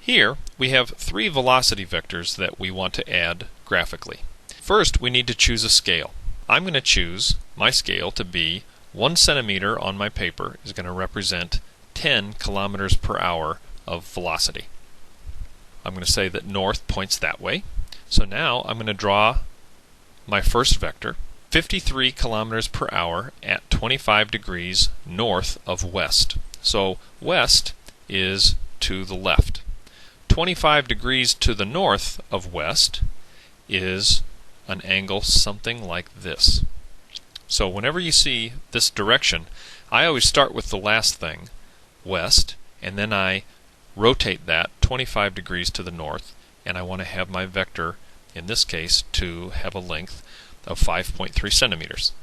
Here we have three velocity vectors that we want to add graphically. First, we need to choose a scale. I'm going to choose my scale to be 1 centimeter on my paper is going to represent 10 kilometers per hour of velocity. I'm going to say that north points that way. So now I'm going to draw my first vector, 53 kilometers per hour at 25 degrees north of west. So west is to the left. 25 degrees to the north of west is an angle something like this. So whenever you see this direction, I always start with the last thing, west, and then I rotate that 25 degrees to the north, and I want to have my vector, in this case, to have a length of 5.3 centimeters.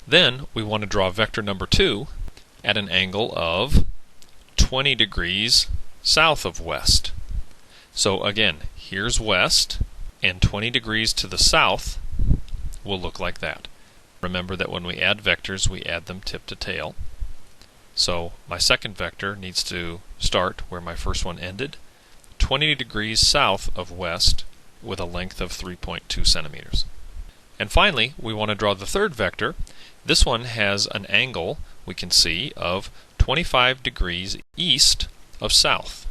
Then we want to draw vector number 2 at an angle of 20 degrees south of west. So again, here's west, and 20 degrees to the south will look like that. Remember that when we add vectors, we add them tip to tail. So my second vector needs to start where my first one ended, 20 degrees south of west with a length of 3.2 centimeters. And finally, we want to draw the third vector. This one has an angle, we can see, of 25 degrees east of south.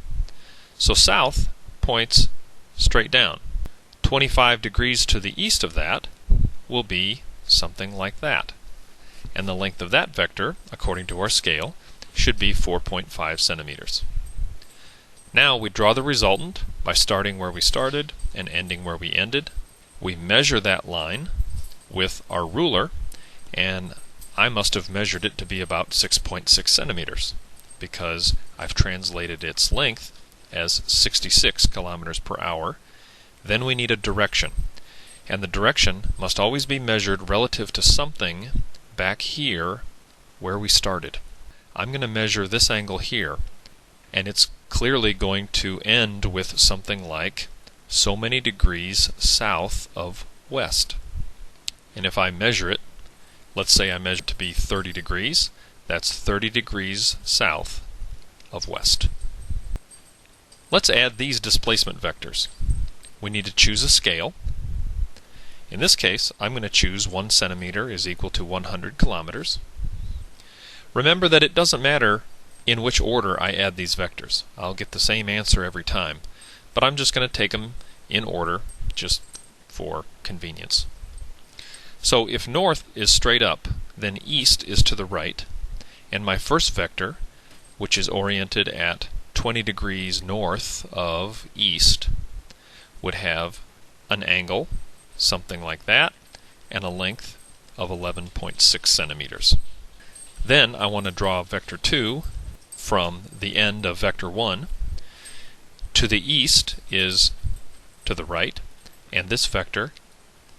So south points straight down. 25 degrees to the east of that will be something like that. And the length of that vector, according to our scale, should be 4.5 centimeters. Now we draw the resultant by starting where we started and ending where we ended. We measure that line with our ruler, and I must have measured it to be about 6.6 centimeters because I've translated its length as 66 kilometers per hour. Then we need a direction, and the direction must always be measured relative to something back here where we started. I'm going to measure this angle here, and it's clearly going to end with something like so many degrees south of west. And if I measure it, let's say I measure it to be 30 degrees, that's 30 degrees south of west. Let's add these displacement vectors. We need to choose a scale. In this case, I'm going to choose 1 centimeter is equal to 100 kilometers. Remember that it doesn't matter in which order I add these vectors. I'll get the same answer every time, but I'm just going to take them in order just for convenience. So if north is straight up, then east is to the right, and my first vector, which is oriented at 20 degrees north of east, would have an angle something like that and a length of 11.6 centimeters. Then I want to draw vector 2 from the end of vector 1. To the east is to the right, and this vector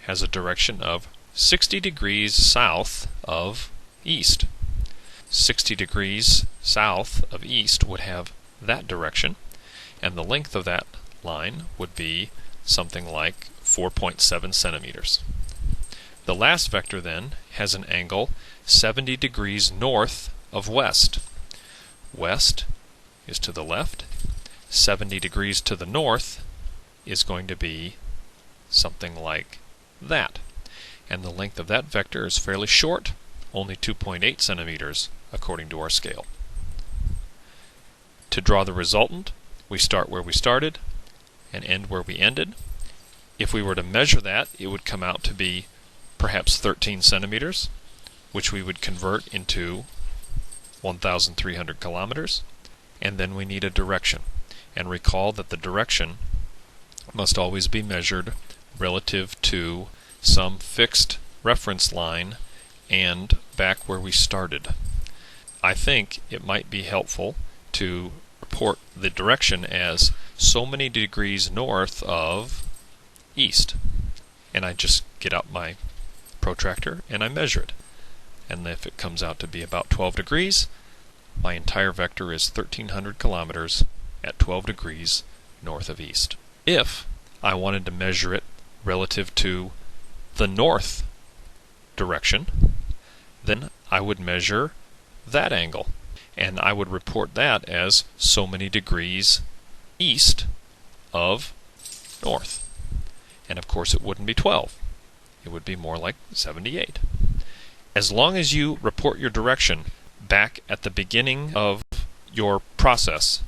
has a direction of 60 degrees south of east. 60 degrees south of east would have that direction, and the length of that line would be something like 4.7 centimeters. The last vector then has an angle 70 degrees north of west. West is to the left. 70 degrees to the north is going to be something like that. And the length of that vector is fairly short, only 2.8 centimeters according to our scale. To draw the resultant, we start where we started and end where we ended. If we were to measure that, it would come out to be perhaps 13 centimeters, which we would convert into 1,300 kilometers, and then we need a direction. And recall that the direction must always be measured relative to some fixed reference line and back where we started. I think it might be helpful to report the direction as so many degrees north of east. And I just get out my protractor and I measure it. And if it comes out to be about 12 degrees, my entire vector is 1,300 kilometers at 12 degrees north of east. If I wanted to measure it relative to the north direction, then I would measure that angle, and I would report that as so many degrees east of north. And of course it wouldn't be 12. It would be more like 78. As long as you report your direction back at the beginning of your process,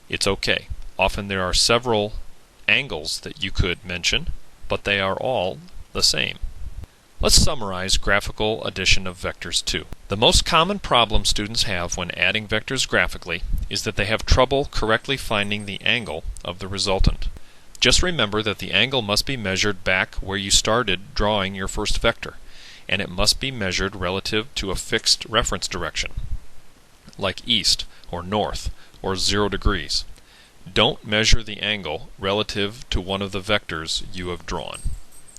it's okay. Often there are several angles that you could mention, but they are all the same. Let's summarize graphical addition of vectors 2. The most common problem students have when adding vectors graphically is that they have trouble correctly finding the angle of the resultant. Just remember that the angle must be measured back where you started drawing your first vector, and it must be measured relative to a fixed reference direction, like east or north or 0 degrees. Don't measure the angle relative to one of the vectors you have drawn.